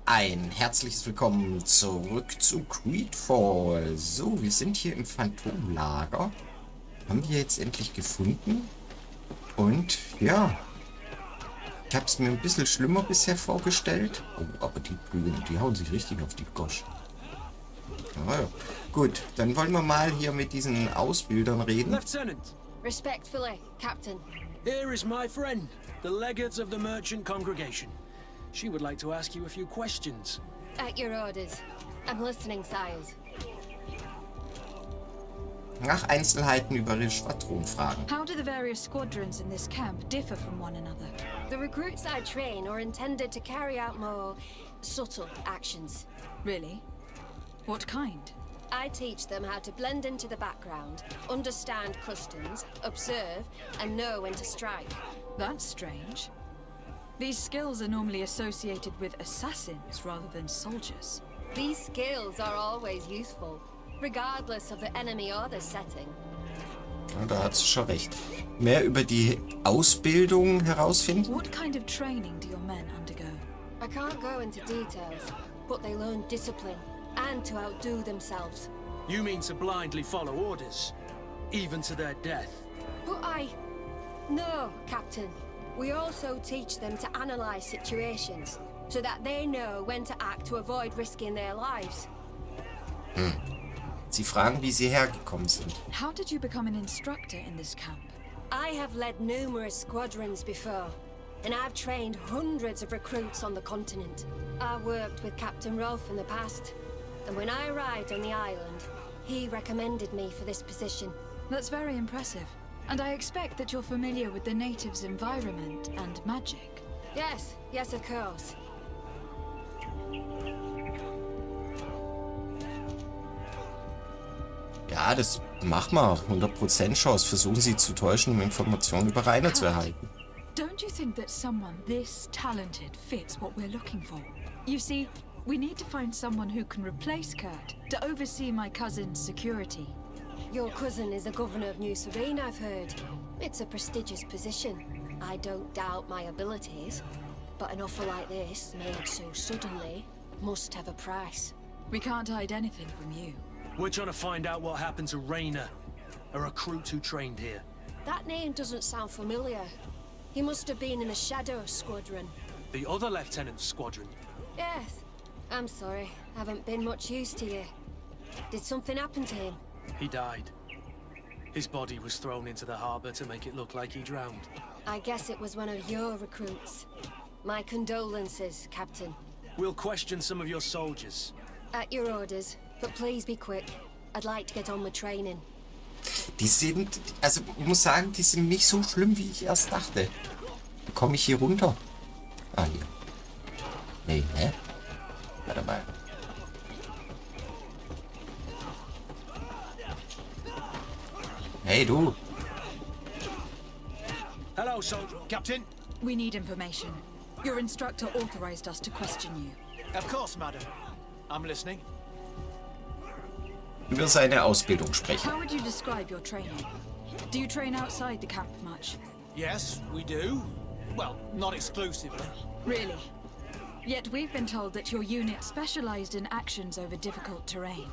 Ein herzliches Willkommen zurück zu Greedfall. So, wir sind hier im Phantomlager. Haben wir jetzt endlich gefunden. Und ja, ich habe es mir ein bisschen schlimmer bisher vorgestellt. Oh, aber die Prügel, die hauen sich richtig auf die Gosch. Ja, gut, dann wollen wir mal hier mit diesen Ausbildern reden. Lieutenant, Respectfully, Captain. here is my friend, the legate of the merchant congregation. She would like to ask you a few questions. At your orders. I'm listening, sires. Nach Einzelheiten über ihre Schwadron fragen. How do the various squadrons in this camp differ from one another? The recruits I train are intended to carry out more subtle actions. Really? What kind? I teach them how to blend into the background, understand customs, observe, and know when to strike. That's strange. These skills are normally associated with assassins rather than soldiers. These skills are always useful, regardless of the enemy or the setting. Ja, da hat sie schon recht. Mehr über die Ausbildung herausfinden. What kind of training do your men undergo? I can't go into details, but they learn discipline and to outdo themselves. You mean to blindly follow orders, even to their death? But No, Captain. We also teach them to analyze situations, so that they know when to act to avoid risking their lives. Sie fragen, wie sie hergekommen sind. How did you become an instructor in this camp? I have led numerous squadrons before, and I've trained hundreds of recruits on the continent. I worked with Captain Rolf in the past, and when I arrived on the island, he recommended me for this position. That's very impressive. And I expect that you're familiar with the natives' environment and magic. Yes, of course. Ja, das machen wir. 100% Chance. Versuchen sie zu täuschen, um Informationen über Rainer zu erhalten. Don't you think that someone this talented fits what we're looking for? You see, we need to find someone who can replace Kurt to oversee my cousin's security. Your cousin is the governor of New Serene, I've heard. It's a prestigious position. I don't doubt my abilities, but an offer like this, made so suddenly, must have a price. We can't hide anything from you. We're trying to find out what happened to Rainer, a recruit who trained here. That name doesn't sound familiar. He must have been in the Shadow Squadron. The other lieutenant's squadron. Yes. I'm sorry, haven't been much use to you. Did something happen to him? He died. His body was thrown into the harbor to make it look like he drowned. I guess it was one of your recruits. My condolences, Captain. We'll question some of your soldiers. At your orders, but please be quick. I'd like to get on with training. Die sind, also ich muss sagen, die sind nicht so schlimm, wie ich erst dachte. Wie komme ich hier runter? Ah, hier. Nee, hä? Warte mal. Hey, du. Hello, soldier. Captain? We need information. Your instructor authorized us to question you. Of course, madam. I'm listening. Über seine Ausbildung sprechen. How would you describe your training? Do you train outside the camp much? Yes, we do. Well, not exclusively. Really? Yet we've been told that your unit specialized in actions over difficult terrain.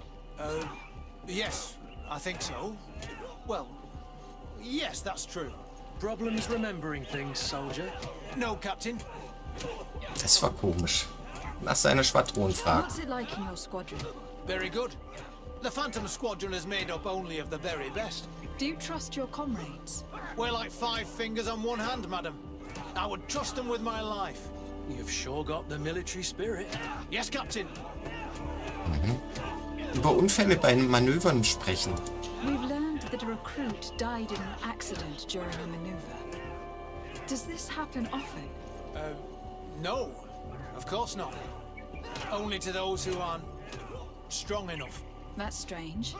Yes, I think so. Well, yes, that's true. Problems remembering things, soldier? No, Captain. Das war komisch. Nach seiner Schwadron fragen. What's it like in your squadron? Very good. The Phantom Squadron is made up only of the very best. Do you trust your comrades? We're like 5 fingers on one hand, madam. I would trust them with my life. You've sure got the military spirit. Yes, Captain. Über Unfälle bei Manövern sprechen. We've learned that a recruit died in an accident during a maneuver. Does this happen often? No, of course not. Only to those who aren't strong enough. That's strange.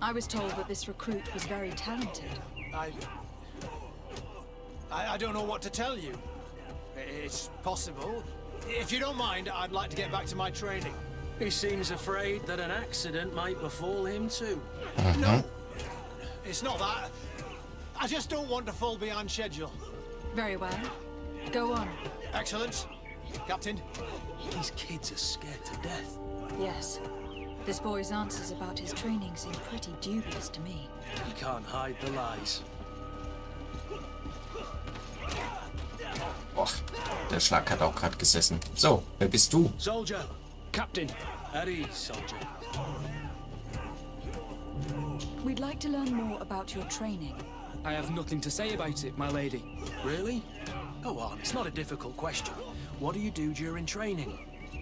I was told that this recruit was very talented. I don't know what to tell you. It's possible. If you don't mind, I'd like to get back to my training. He seems afraid that an accident might befall him too. No, it's not that. I just don't want to fall behind schedule. Very well. Go on. Excellent. Captain? These kids are scared to death. Yes. This boy's answers about his training seem pretty dubious to me. You can't hide the lies. Boah, der Schlag hat auch gerade gesessen. So, wer bist du? Soldier! Captain, At ease, soldier. We'd like to learn more about your training. I have nothing to say about it, my lady. Really? Go on, it's not a difficult question. What do you do during training?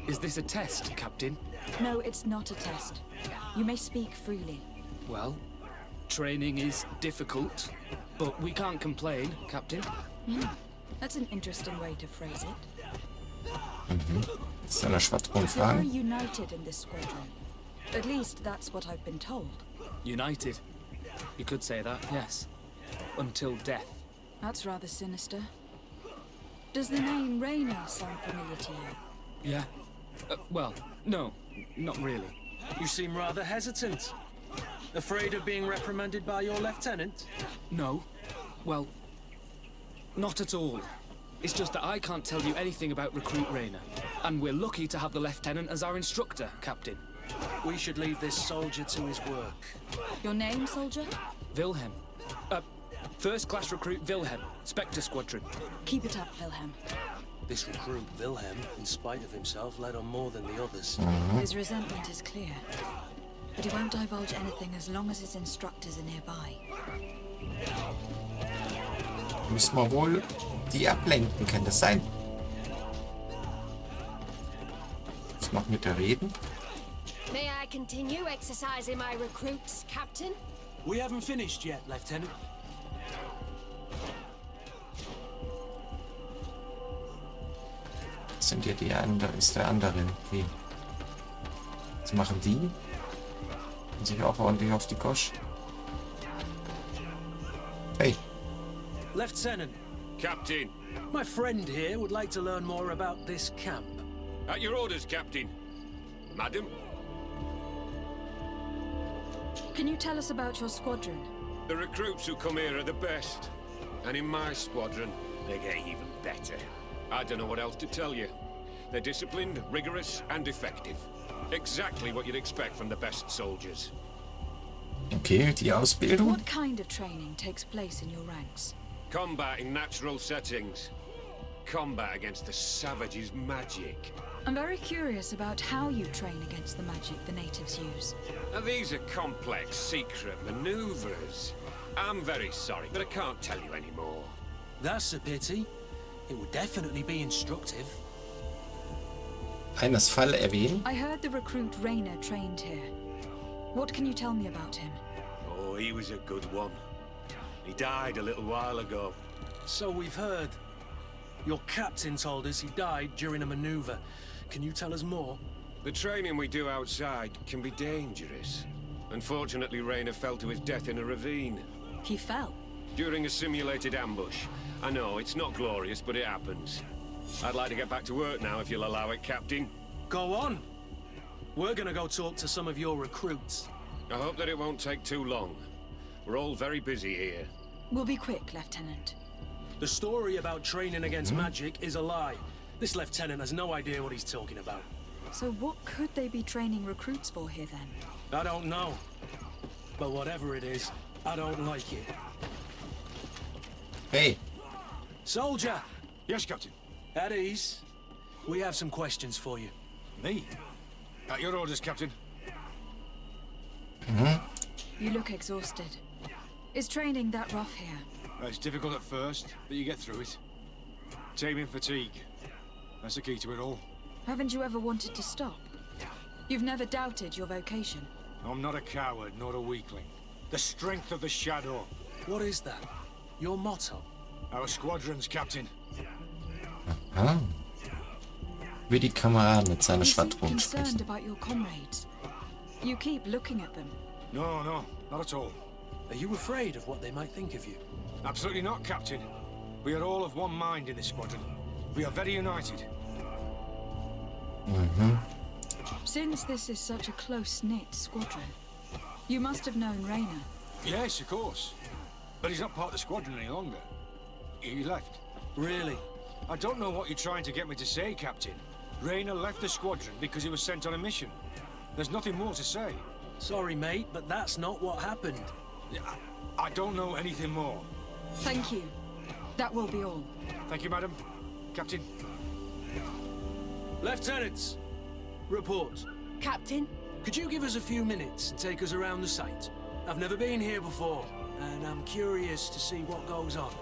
Is this a test, Captain? No, it's not a test. You may speak freely. Well, training is difficult, but we can't complain, Captain. That's an interesting way to phrase it. Ist einer Schwadron You're very fragen? united in this squadron. At least that's what I've been told. United. You could say that, yes. Until death. That's rather sinister. Does the name Rainer sound familiar to you? Yeah. Well, no, not really. You seem rather hesitant. Afraid of being reprimanded by your lieutenant? No. Well, not at all. It's just that I can't tell you anything about Recruit Rainer. And we're lucky to have the Lieutenant as our instructor, Captain. We should leave this soldier to his work. Your name, soldier? Wilhelm. First-class recruit Wilhelm, Spectre Squadron. Keep it up, Wilhelm. This recruit, Wilhelm, in spite of himself, led on more than the others. His resentment is clear. But he won't divulge anything as long as his instructors are nearby. Müssen wir wohl die ablenken, kann das sein? Was noch mit der Reden? May I continue exercising my recruits, Captain? We haven't finished yet, Lieutenant. Das sind ja die andere, ist der andere. Okay. Was machen die? Und sich auch ordentlich auf die Gosch. Hey. Lieutenant, Captain, my friend here would like to learn more about this camp. at your orders, Captain. Madam? Can you tell us about your squadron? The recruits who come here are the best. And in my squadron, they get even better. I don't know what else to tell you. They're disciplined, rigorous, and effective. Exactly what you'd expect from the best soldiers. Okay, die Ausbildung. What kind of training takes place in your ranks? Combat in natural settings. Combat against the savages' magic. I'm very curious about how you train against the magic the natives use. Now these are complex, secret maneuvers. I'm very sorry, but I can't tell you anymore. That's a pity. It would definitely be instructive. Eines Fall erwähnen. I heard the recruit Rainer trained here. What can you tell me about him? Oh, he was a good one. He died a little while ago. So we've heard. Your captain told us he died during a maneuver. Can you tell us more? The training we do outside can be dangerous. Unfortunately, Rainer fell to his death in a ravine. He fell. During a simulated ambush. I know, it's not glorious, but it happens. I'd like to get back to work now, if you'll allow it, Captain. Go on. We're gonna go talk to some of your recruits. I hope that it won't take too long. We're all very busy here. We'll be quick, Lieutenant. The story about training against magic is a lie. This lieutenant has no idea what he's talking about. So what could they be training recruits for here then? I don't know. But whatever it is, I don't like it. Hey. Soldier! Yes, Captain. At ease. We have some questions for you. Me? At your orders, Captain. You look exhausted. Is training that rough here? It's difficult at first, but you get through it. Taming fatigue. That's the key to it all. Haven't you ever wanted to stop? You've never doubted your vocation. I'm not a coward, nor a weakling. The strength of the shadow. What is that? Your motto? Our squadrons, Captain. Ah. Wie die Kameraden mit seiner You seem Schwadron concerned sprechen. about your comrades. You keep looking at them. No, not at all. Are you afraid of what they might think of you? Absolutely not, Captain. We are all of one mind in this squadron. We are very united. Since this is such a close-knit squadron, you must have known Rainer. Yes, of course. But he's not part of the squadron any longer. He left. Really? I don't know what you're trying to get me to say, Captain. Raynor left the squadron because he was sent on a mission. There's nothing more to say. Sorry, mate, but that's not what happened. I don't know anything more. Thank you. That will be all. Thank you, madam. Captain. Lieutenants, report. Captain? Could you give us a few minutes and take us around the site? I've never been here before, and I'm curious to see what goes on.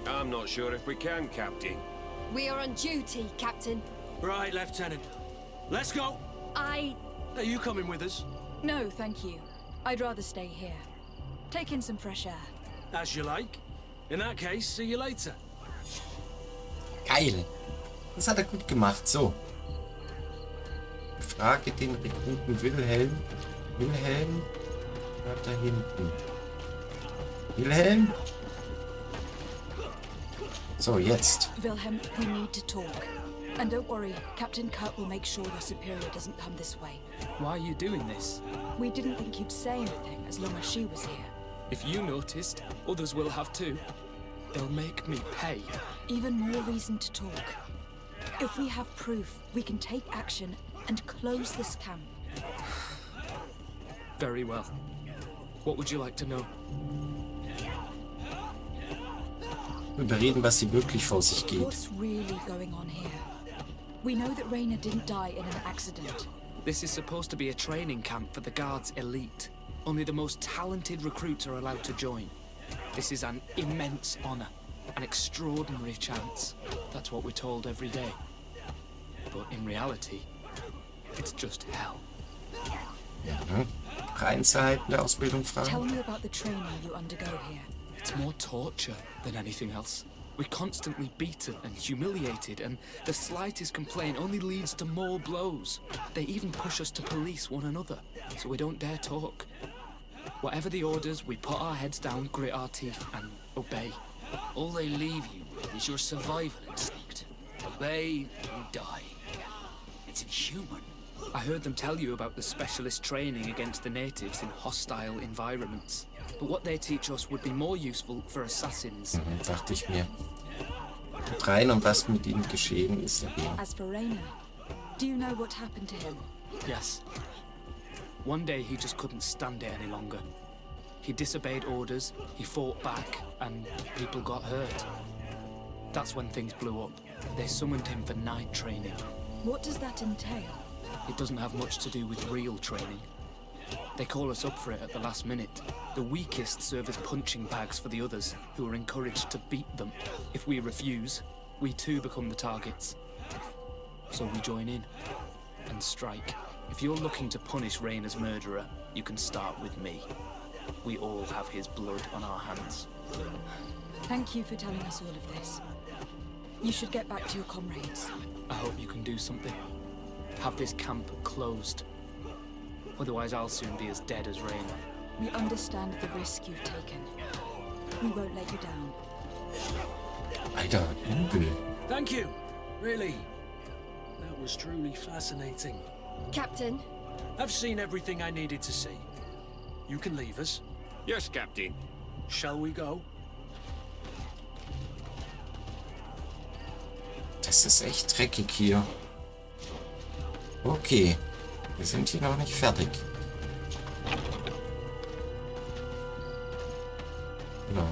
I'm not sure if we can, Captain. We are on duty, Captain. Right, Lieutenant. Let's go! Are you coming with us? No, thank you. I'd rather stay here. Take in some fresh air. As you like. In that case, see you later. Geil. Das hat er gut gemacht. So. Frage den Rekruten Wilhelm. Wilhelm? Da hinten. Wilhelm? So, jetzt. Wilhelm, we need to talk. And don't worry, Captain Kurt will make sure your superior doesn't come this way. Why are you doing this? We didn't think you'd say anything as long as she was here. If you noticed, others will have too. They'll make me pay. Even more reason to talk. If we have proof, we can take action and close this camp. Very well. What would you like to know? Überreden, was hier wirklich vor sich geht. What's really going on here? We know that Raynor didn't die in an accident. This is supposed to be a training camp for the Guard's elite. Only the most talented recruits are allowed to join. This is an immense honor, an extraordinary chance. That's what we're told every day. But in reality, it's just hell. Ja. Einzelheiten der Ausbildung Tell fragen. me about the training you undergo here. It's more torture than anything else. We're constantly beaten and humiliated, and the slightest complaint only leads to more blows. They even push us to police one another, so we don't dare talk. Whatever the orders, we put our heads down, grit our teeth, and obey. All they leave you with is your survival instinct. Obey, you die. It's inhuman. I heard them tell you about the specialist training against the natives in hostile environments. But what they teach us would be more useful for assassins. Dachte ich mir. Und rein und was mit ihnen geschehen ist erwähnt. As for Raynor, do you know what happened to him? Yes. One day he just couldn't stand it any longer. He disobeyed orders, he fought back, and people got hurt. That's when things blew up. They summoned him for night training. What does that entail? It doesn't have much to do with real training. They call us up for it at the last minute. The weakest serve as punching bags for the others, who are encouraged to beat them. If we refuse, we too become the targets. So we join in and strike. If you're looking to punish Raynor's murderer, you can start with me. We all have his blood on our hands. Thank you for telling us all of this. You should get back to your comrades. I hope you can do something. Have this camp closed. Otherwise I'll soon be as dead as Raynor. We understand the risk you've taken. We won't let you down. Alter, übel. Thank you. Really. That was truly fascinating. Captain? I've seen everything I needed to see. You can leave us. Yes, Captain. Shall we go? Das ist echt dreckig hier. Okay. Wir sind hier noch nicht fertig. Genau.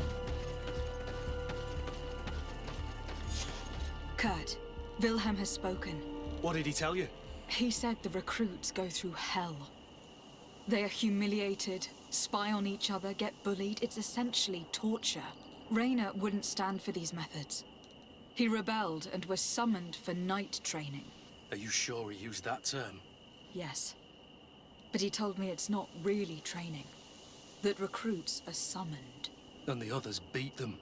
Kurt, Wilhelm has spoken. What did he tell you? He said the recruits go through hell. They are humiliated, spy on each other, get bullied. It's essentially torture. Raynor wouldn't stand for these methods. He rebelled and was summoned for night training. Are you sure he used that term? Yes. But he told me it's not really training. That recruits are summoned. And the others beat them.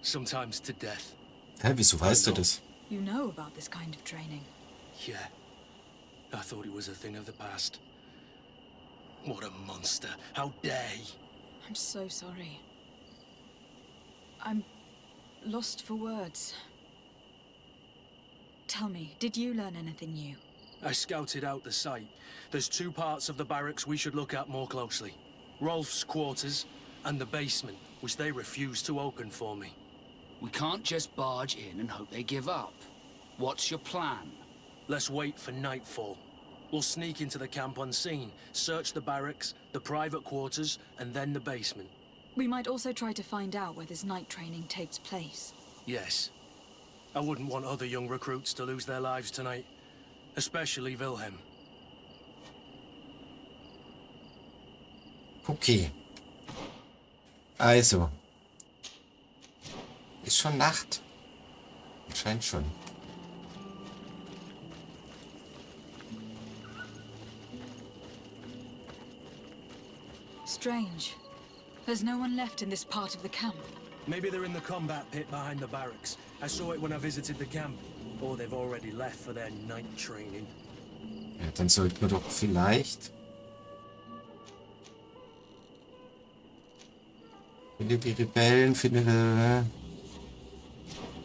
Sometimes to death. Hä, wieso weißt du das? You know about this kind of training. Yeah. I thought it was a thing of the past. What a monster. How dare he? I'm so sorry. I'm lost for words. Tell me, did you learn anything new? I scouted out the site. There's two parts of the barracks we should look at more closely. Rolf's quarters and the basement, which they refused to open for me. We can't just barge in and hope they give up. What's your plan? Let's wait for nightfall. We'll sneak into the camp unseen, search the barracks, the private quarters, and then the basement. We might also try to find out where this night training takes place. Yes. I wouldn't want other young recruits to lose their lives tonight. Especially Wilhelm. Okay. Also. Ist schon Nacht. Scheint schon. Strange. There's no one left in this part of the camp. Maybe they're in the combat pit behind the barracks. I saw it when I visited the camp. Or they've already left for their night training. Ja, dann sollten wir doch vielleicht... Finde die Rebellen, finde...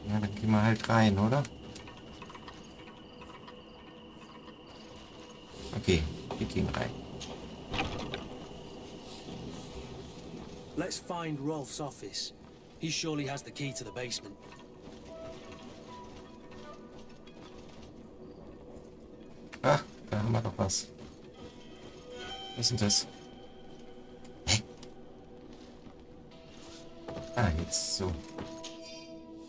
Ja, dann gehen wir halt rein, oder? Okay, wir gehen rein. Let's find Rolf's office. He surely has the key to the basement. Ah, da haben wir doch was. Was ist denn das? Hä? Ah, jetzt so.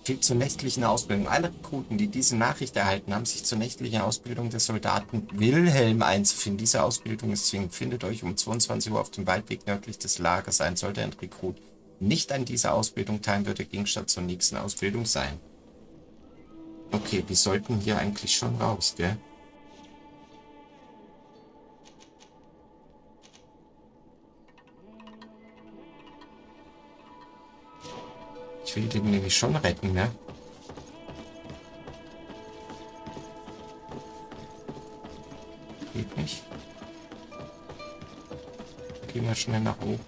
Viel zur nächtlichen Ausbildung. Alle Rekruten, die diese Nachricht erhalten, haben sich zur nächtlichen Ausbildung des Soldaten Wilhelm einzufinden. Diese Ausbildung ist zwingend. Findet euch um 22 Uhr auf dem Waldweg nördlich des Lagers ein. Sollte ein Rekrut nicht an dieser Ausbildung teilen, wird der Gegenstand zur nächsten Ausbildung sein. Okay, wir sollten hier eigentlich schon raus, gell? Ich will den nämlich schon retten, ne? Geht nicht. Gehen wir schnell nach oben.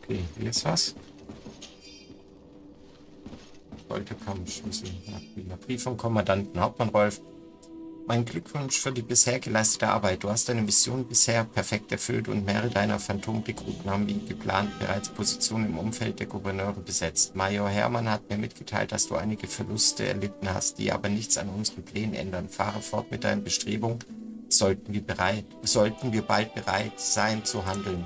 Okay, hier ist was. Folterkammschlüssel. Brief vom Kommandanten Hauptmann Rolf. Mein Glückwunsch für die bisher geleistete Arbeit. Du hast deine Mission bisher perfekt erfüllt und mehrere deiner Phantomrekruten haben wie geplant bereits Positionen im Umfeld der Gouverneure besetzt. Major Hermann hat mir mitgeteilt, dass du einige Verluste erlitten hast, die aber nichts an unseren Plänen ändern. Fahre fort mit deinen Bestrebungen. Sollten wir bald bereit sein zu handeln.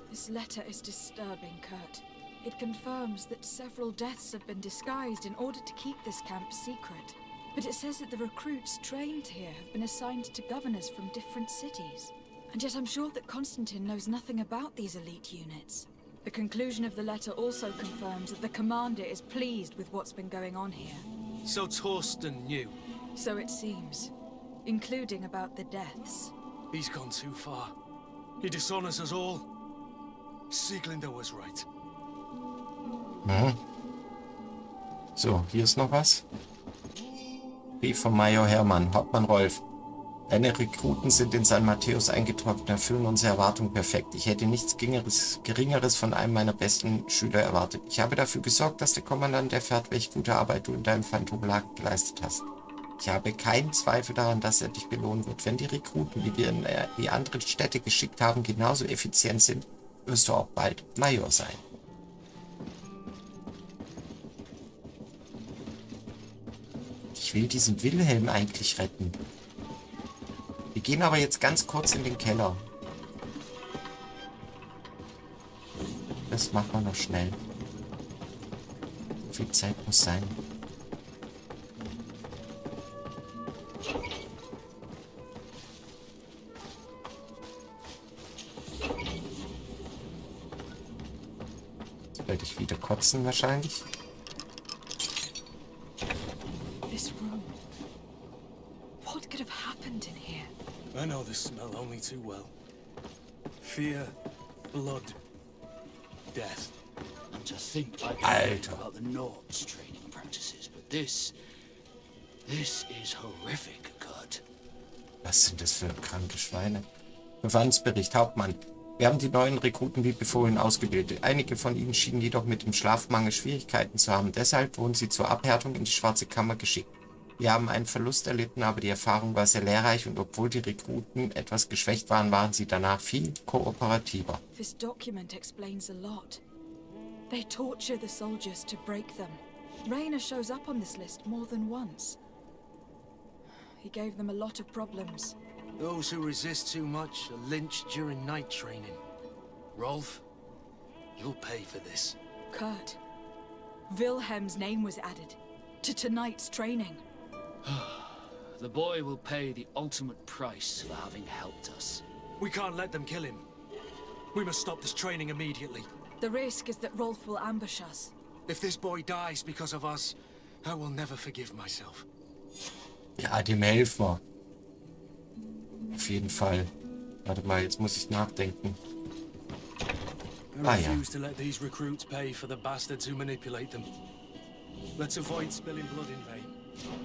This letter is disturbing, Kurt. It confirms that several deaths have been disguised in order to keep this camp secret. But it says that the recruits trained here have been assigned to governors from different cities. And yet I'm sure that Constantine knows nothing about these elite units. The conclusion of the letter also confirms that the commander is pleased with what's been going on here. So Torsten knew. So it seems. Including about the deaths. He's gone too far. He dishonors us all. Sieglinder was right. Mhm. So, hier ist noch was. Brief von Major Hermann, Hauptmann Rolf. Deine Rekruten sind in San Matthäus eingetroffen und erfüllen unsere Erwartungen perfekt. Ich hätte nichts Geringeres von einem meiner besten Schüler erwartet. Ich habe dafür gesorgt, dass der Kommandant erfährt, welche gute Arbeit du in deinem Phantomlager geleistet hast. Ich habe keinen Zweifel daran, dass er dich belohnen wird. Wenn die Rekruten, die wir in die anderen Städte geschickt haben, genauso effizient sind, wirst du auch bald Major sein. Ich will diesen Wilhelm eigentlich retten. Wir gehen aber jetzt ganz kurz in den Keller. Das machen wir noch schnell. So viel Zeit muss sein. Jetzt werde ich wieder kotzen wahrscheinlich. I know this smell only too well. Fear, blood, death. And to think I can Alter. about the Nord's training practices, but this is horrific, Kurt. Was sind das für kranke Schweine? Verbandsbericht, Hauptmann. Wir haben die neuen Rekruten wie befohlen ausgebildet. Einige von ihnen schienen jedoch mit dem Schlafmangel Schwierigkeiten zu haben. Deshalb wurden sie zur Abhärtung in die Schwarze Kammer geschickt. Wir haben einen Verlust erlitten, aber die Erfahrung war sehr lehrreich und obwohl die Rekruten etwas geschwächt waren, waren sie danach viel kooperativer. This document explains a lot. They torture the soldiers to break them. Rainer shows up on this list more than once. He gave them a lot of problems. Those who resist too much are lynched during night training. Rolf, you'll pay for this. Kurt, Wilhelm's name was added to tonight's training. The boy will pay the ultimate price for having helped us. We can't let them kill him. We must stop this training immediately. The risk is that Rolf will ambush us. If this boy dies because of us, I will never forgive myself. Ja, dem helfen wir. Auf jeden Fall. Warte mal, jetzt muss ich nachdenken. I refuse to let these recruits pay for the bastards who manipulate them. Let's avoid spilling blood in vain.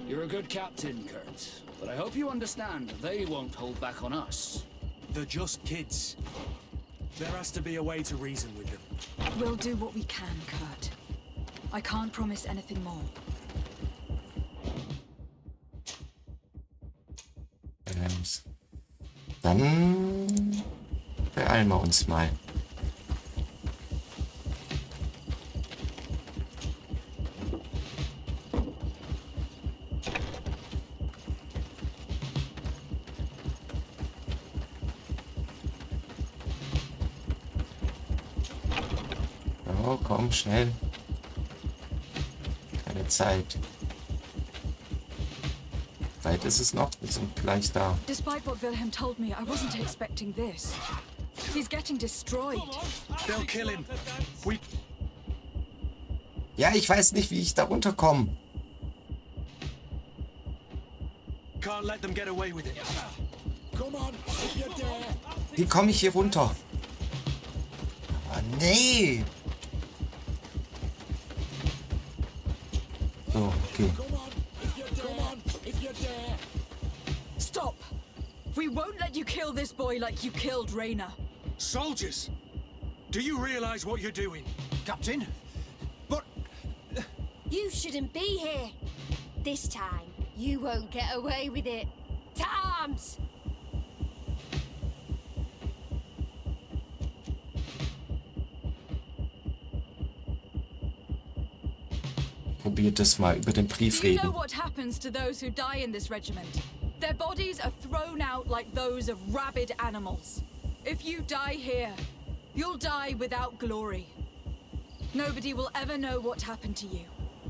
You're a good captain, Kurt, but I hope you understand they won't hold back on us. They're just kids. There has to be a way to reason with them. We'll do what we can, Kurt. I can't promise anything more. Dann beeilen wir uns mal. Oh, komm, schnell. Keine Zeit. Weit ist es noch? Wir sind gleich da. Despite what Wilhelm told me, I wasn't expecting this. He's getting destroyed. They'll kill him. Ja, ich weiß nicht, wie ich da runterkomme. Can't let them get away with it. Wie komme ich hier runter? Oh, nee. So, okay. Stop! We won't let you kill this boy like you killed Rainer. Soldiers! Do you realize what you're doing? Captain? But... You shouldn't be here. This time, you won't get away with it. To arms! Probiert es mal über den Brief Do you know reden. what happens to those who die in this regiment? Their bodies are thrown out like those of rabid animals. If you die here, you'll die without glory. Nobody will ever know what happened to you.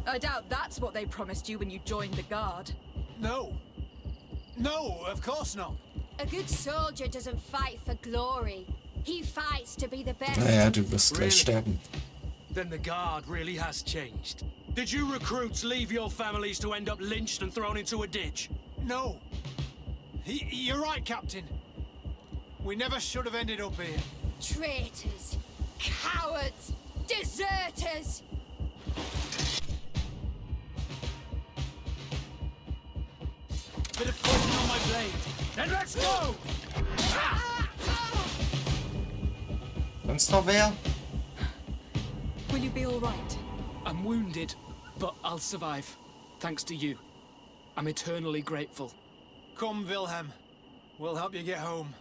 I doubt that's what they promised you when you joined the guard. No. No, of course not. A good soldier doesn't fight for glory. He fights to be the best. Naja, du wirst gleich sterben. Then the guard really has changed. Did you recruits leave your families to end up lynched and thrown into a ditch? No. You're right, Captain. We never should have ended up here. Traitors, cowards, deserters. Bit of poison on my blade. Then let's go! Sonst noch wer? Will you be all right? I'm wounded, but I'll survive. Thanks to you. I'm eternally grateful. Come, Wilhelm. We'll help you get home.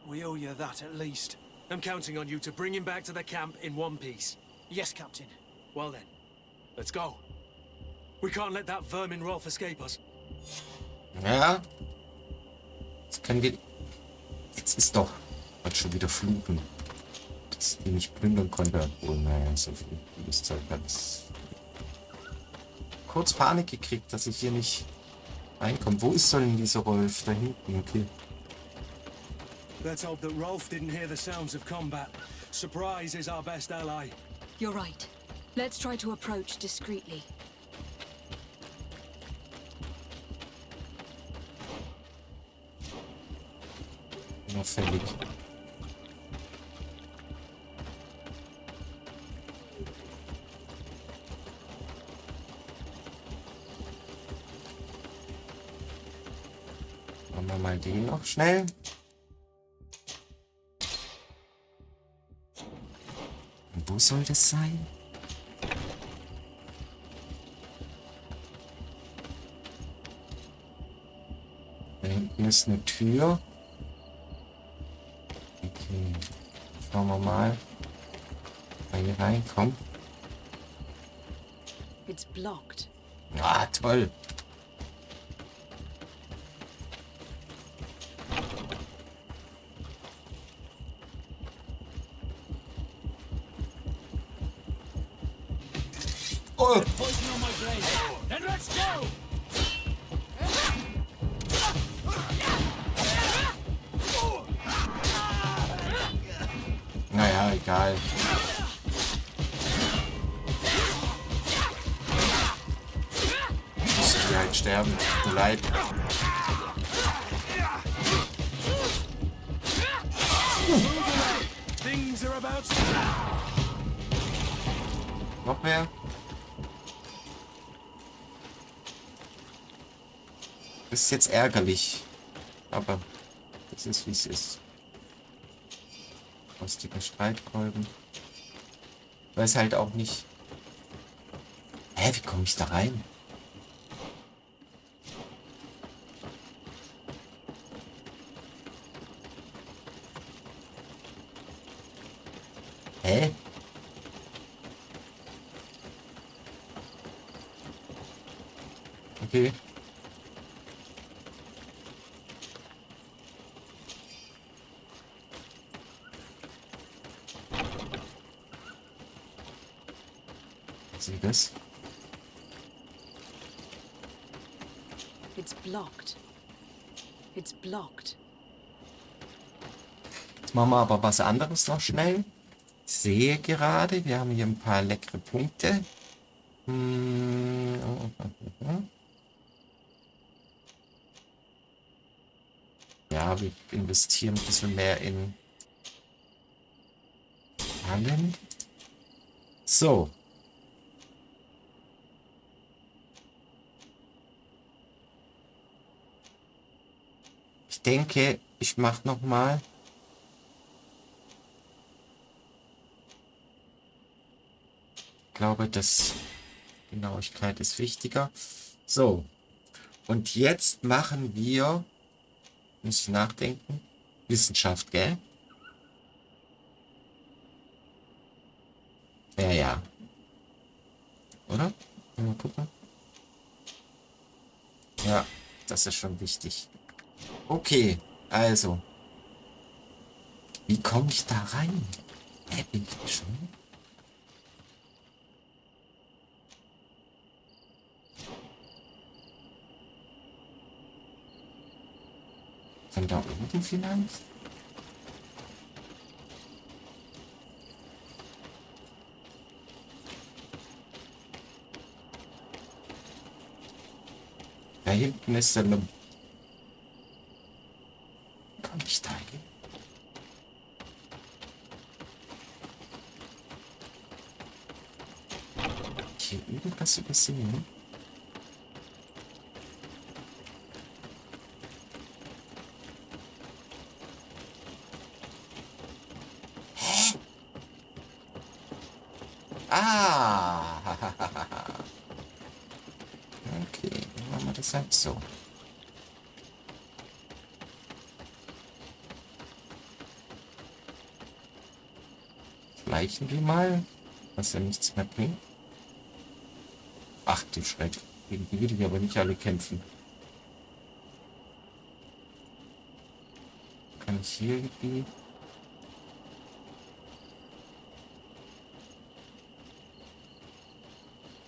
We owe you that at least. I'm counting on you to bring him back to the camp in one piece. Yes, Captain. Well then, let's go. We can't let that vermin Rolf escape us. Ja. Jetzt können wir... Jetzt ist doch... Hat schon wieder Fluchen. Dass die nicht plündern konnte. Obwohl, naja, so viel gutes Zeug hat. Kurz Panik gekriegt, dass ich hier nicht reinkomme. Wo ist denn dieser Rolf? Da hinten, okay. Let's hope that Rolf didn't hear the sounds of combat. Surprise is our best ally. You're right. Let's try to approach discreetly. Unauffällig. Machen wir mal den noch schnell. Und wo soll das sein? ist eine Tür. Okay. Schauen wir mal. Mal hier reinkommen. It's blocked. Ah, toll. Oh. Poison on my brain. Then let's go! Naja, egal. Müssen die halt sterben. Tut mir leid. Things are about to... Noch mehr? Das ist jetzt ärgerlich. Aber das ist, wie es ist. Rostiger Streitkolben. Weiß halt auch nicht. Hä, wie komme ich da rein? Hä? Okay. Was ist das? It's blocked. It's blocked. Jetzt machen wir aber was anderes noch schnell. Ich sehe gerade, wir haben hier ein paar leckere Punkte. Ja, wir investieren ein bisschen mehr in Ahnen. So. Ich denke, ich mache noch mal. Ich glaube, dass Genauigkeit ist wichtiger. So. Und jetzt machen wir, muss ich nachdenken, Wissenschaft, gell? Ja, ja. Oder? Mal gucken. Ja, das ist schon wichtig. Okay, also. Wie komme ich da rein? Bin ich schon? Von da oben vielleicht? Da hinten ist eine... Kann ich da hin? Hier irgendwas übersehen? Hä? Ah! Okay, dann machen wir das halt so. Schleichen wir mal, was ja nichts mehr bringt. Ach du Schreck, gegen die will ich aber nicht alle kämpfen. Kann ich hier irgendwie...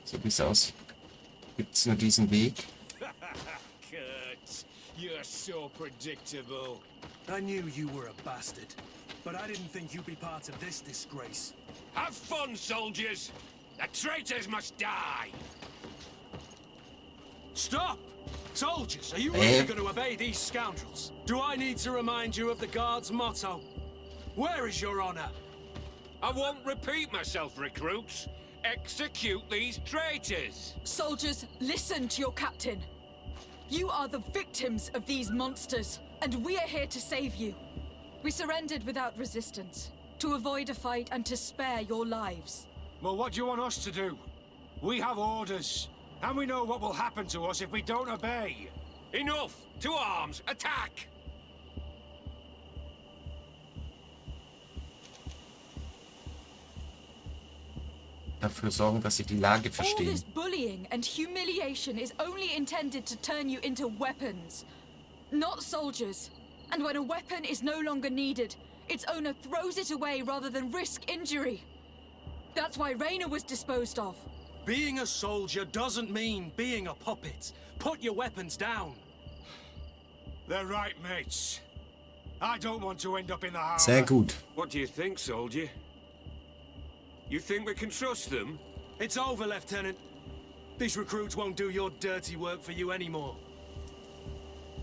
So wie es aussieht, gibt es nur diesen Weg. Kurt, you're so predictable. I knew you were a bastard, but I didn't think you'd be part of this disgrace. Have fun, soldiers! The traitors must die! Stop! Soldiers, are you really going to obey these scoundrels? Do I need to remind you of the Guard's motto? Where is your honor? I won't repeat myself, recruits. Execute these traitors! Soldiers, listen to your captain. You are the victims of these monsters, and we are here to save you. We surrendered without resistance, to avoid a fight and to spare your lives. Well, what do you want us to do? We have orders, and we know what will happen to us if we don't obey. Enough! To arms! Attack! Dafür sorgen, dass sie die Lage All verstehen. this bullying and humiliation is only intended to turn you into weapons, not soldiers. And when a weapon is no longer needed, its owner throws it away rather than risk injury. That's why Raina was disposed of. Being a soldier doesn't mean being a puppet. Put your weapons down. They're right, mates. I don't want to end up in the harbor. Sehr gut. What do you think, soldier? You think we can trust them? It's over, Lieutenant. These recruits won't do your dirty work for you anymore.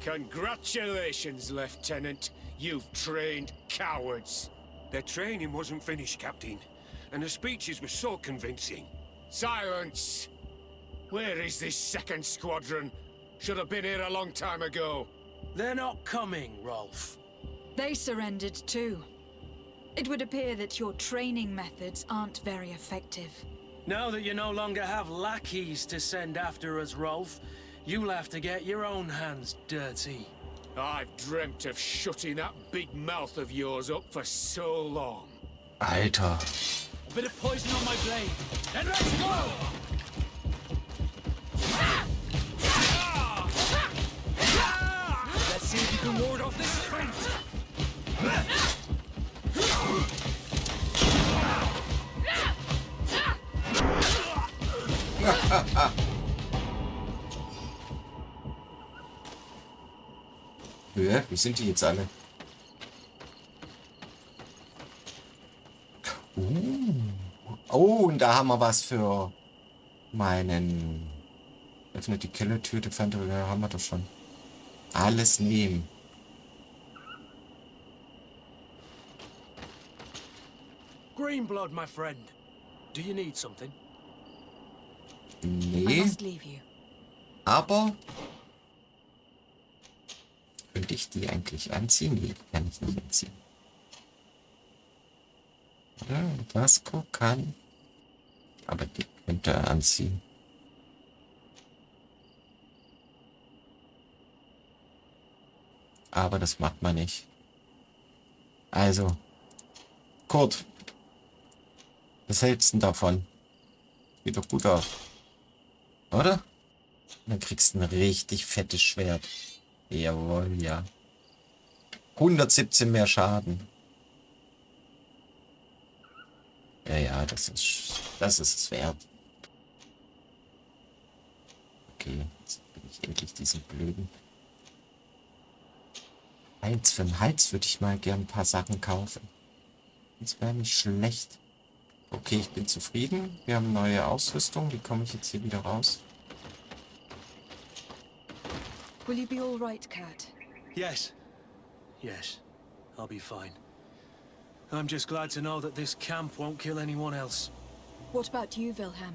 Congratulations, Lieutenant. You've trained cowards. Their training wasn't finished, Captain. And the speeches were so convincing. Silence! Where is this second squadron? Should have been here a long time ago. They're not coming, Rolf. They surrendered too. It would appear that your training methods aren't very effective. Now that you no longer have lackeys to send after us, Rolf, you'll have to get your own hands dirty. I've dreamt of shutting that big mouth of yours up for so long. Alter. A bit of poison on my blade, and let's go! Let's see if you can ward off this fight. Ja, wo sind die jetzt alle? Oh, und da haben wir was für meinen... Öffnet die Kellertür, die Phantomlager haben wir doch schon. Alles nehmen. Greenblood, my friend. Do you need something? I Nee, must leave you. aber... Könnte ich die eigentlich anziehen? Nee, kann ich nicht anziehen. Ja, Vasco kann... Aber die könnte er anziehen. Aber das macht man nicht. Also, Kurt, was hältst du denn davon? Sieht doch gut aus. Oder? Dann kriegst du ein richtig fettes Schwert. Jawohl, ja. 117 mehr Schaden. Ja, das ist es wert. Okay, jetzt bin ich endlich diesen blöden. Für den Hals würde ich mal gern ein paar Sachen kaufen. Das wäre nicht schlecht. Okay, ich bin zufrieden. Wir haben neue Ausrüstung. Wie komme ich jetzt hier wieder raus? Will you be all right, Kurt? Yes. Yes, I'll be fine. I'm just glad to know that this camp won't kill anyone else. What about you, Wilhelm?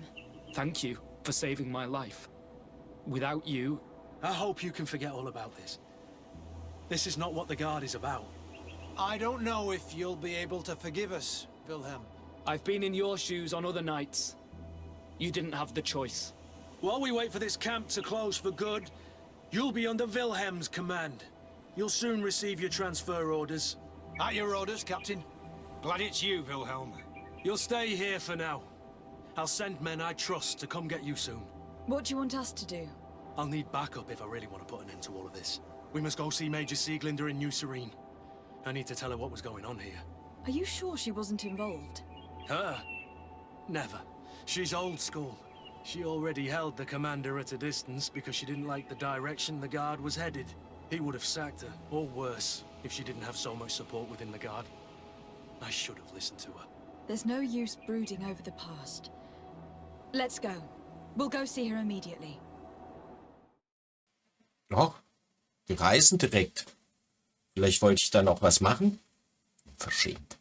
Thank you for saving my life. Without you... I hope you can forget all about this. This is not what the Guard is about. I don't know if you'll be able to forgive us, Wilhelm. I've been in your shoes on other nights. You didn't have the choice. While we wait for this camp to close for good, you'll be under Wilhelm's command. You'll soon receive your transfer orders. At your orders, Captain. Glad it's you, Wilhelm. You'll stay here for now. I'll send men I trust to come get you soon. What do you want us to do? I'll need backup if I really want to put an end to all of this. We must go see Major Sieglinder in New Serene. I need to tell her what was going on here. Are you sure she wasn't involved? Her? Never. She's old school. She already held the commander at a distance because she didn't like the direction the Guard was headed. He would have sacked her, or worse, if she didn't have so much support within the Guard. I should have listened to her. There's no use brooding over the past. Let's go. We'll go see her immediately. Doch, die reisen direkt. Vielleicht wollte ich da noch was machen. Verschämt.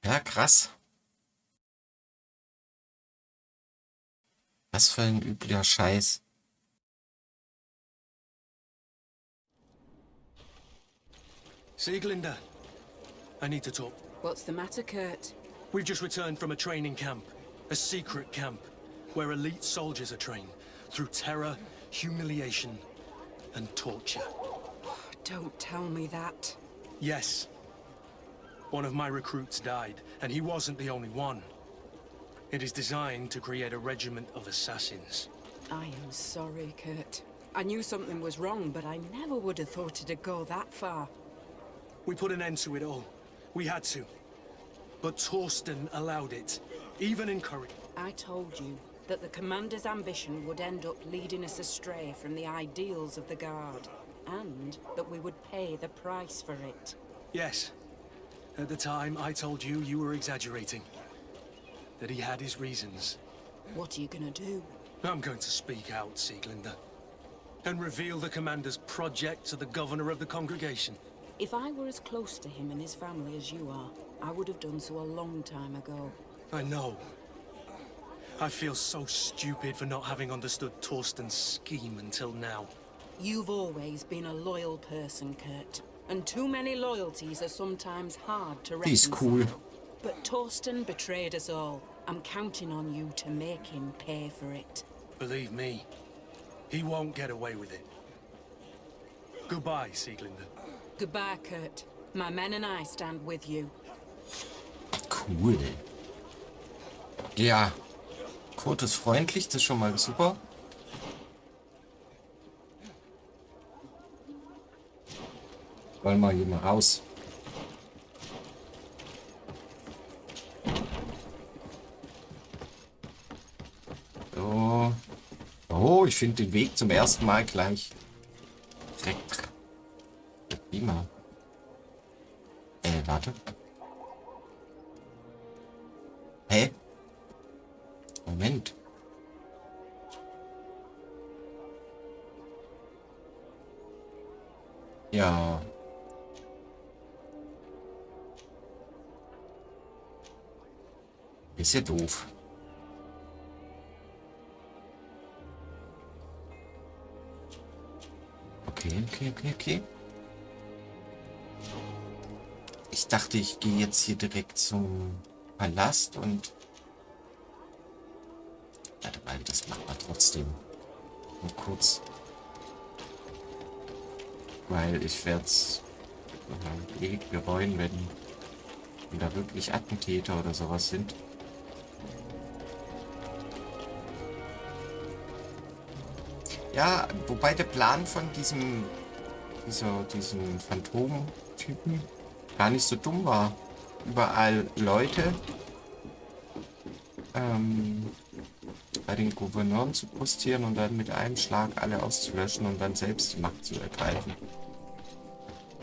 Ja, krass. Was für ein übler Scheiß. Sieglinder, I need to talk. What's the matter, Kurt? We've just returned from a training camp. A secret camp. where elite soldiers are trained through terror, humiliation, and torture. Don't tell me that. Yes. One of my recruits died, and he wasn't the only one. It is designed to create a regiment of assassins. I am sorry, Kurt. I knew something was wrong, but I never would have thought it'd go that far. We put an end to it all. We had to. But Torsten allowed it, even encouraged. I told you that the commander's ambition would end up leading us astray from the ideals of the Guard, and that we would pay the price for it. Yes. At the time, I told you you were exaggerating. That he had his reasons. What are you gonna do? I'm going to speak out, Sieglinde. And reveal the commander's project to the governor of the congregation. If I were as close to him and his family as you are, I would have done so a long time ago. I know. I feel so stupid for not having understood Torsten's scheme until now. You've always been a loyal person, Kurt. And too many loyalties are sometimes hard to reconcile. He's cool. But Torsten betrayed us all. I'm counting on you to make him pay for it. Believe me, he won't get away with it. Goodbye, Sieglinde. Goodbye, Kurt. My men and I stand with you. Cool. Ja. Kurt ist freundlich, das ist schon mal super. Wollen wir hier mal raus. So. Oh, ich finde den Weg zum ersten Mal gleich direkt. Prima. Warte. Hä? Moment. Ja. Ist ja doof. Okay. Ich dachte, ich gehe jetzt hier direkt zum Palast und... Warte mal, das machen wir trotzdem. Nur kurz. Weil ich werde es ewig bereuen, wenn da wirklich Attentäter oder sowas sind. Ja, wobei der Plan von diesem Phantom-Typen gar nicht so dumm war. Überall Leute bei den Gouverneuren zu postieren und dann mit einem Schlag alle auszulöschen und dann selbst die Macht zu ergreifen.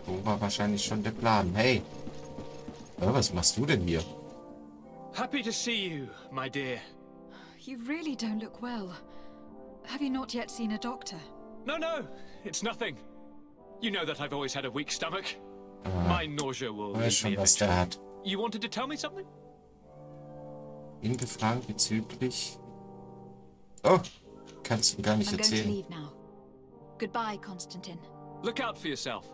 So war wahrscheinlich schon der Plan. Hey, was machst du denn hier? Happy to see you, my dear. You really don't look well. Have you not yet seen a doctor? No, it's nothing. You know that I've always had a weak stomach. My nausea will Weiß leave schon, me was der eventually. hat. You wanted to tell me something? Ihn gefragt bezüglich... Oh, kannst du gar nicht I'm going to erzählen. leave now. Goodbye, Konstantin. Look out for yourself.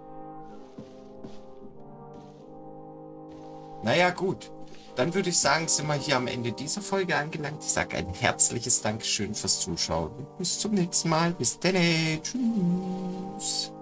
Naja, gut. Dann würde ich sagen, sind wir hier am Ende dieser Folge angelangt. Ich sage ein herzliches Dankeschön fürs Zuschauen. Bis zum nächsten Mal. Bis dann. Tschüss.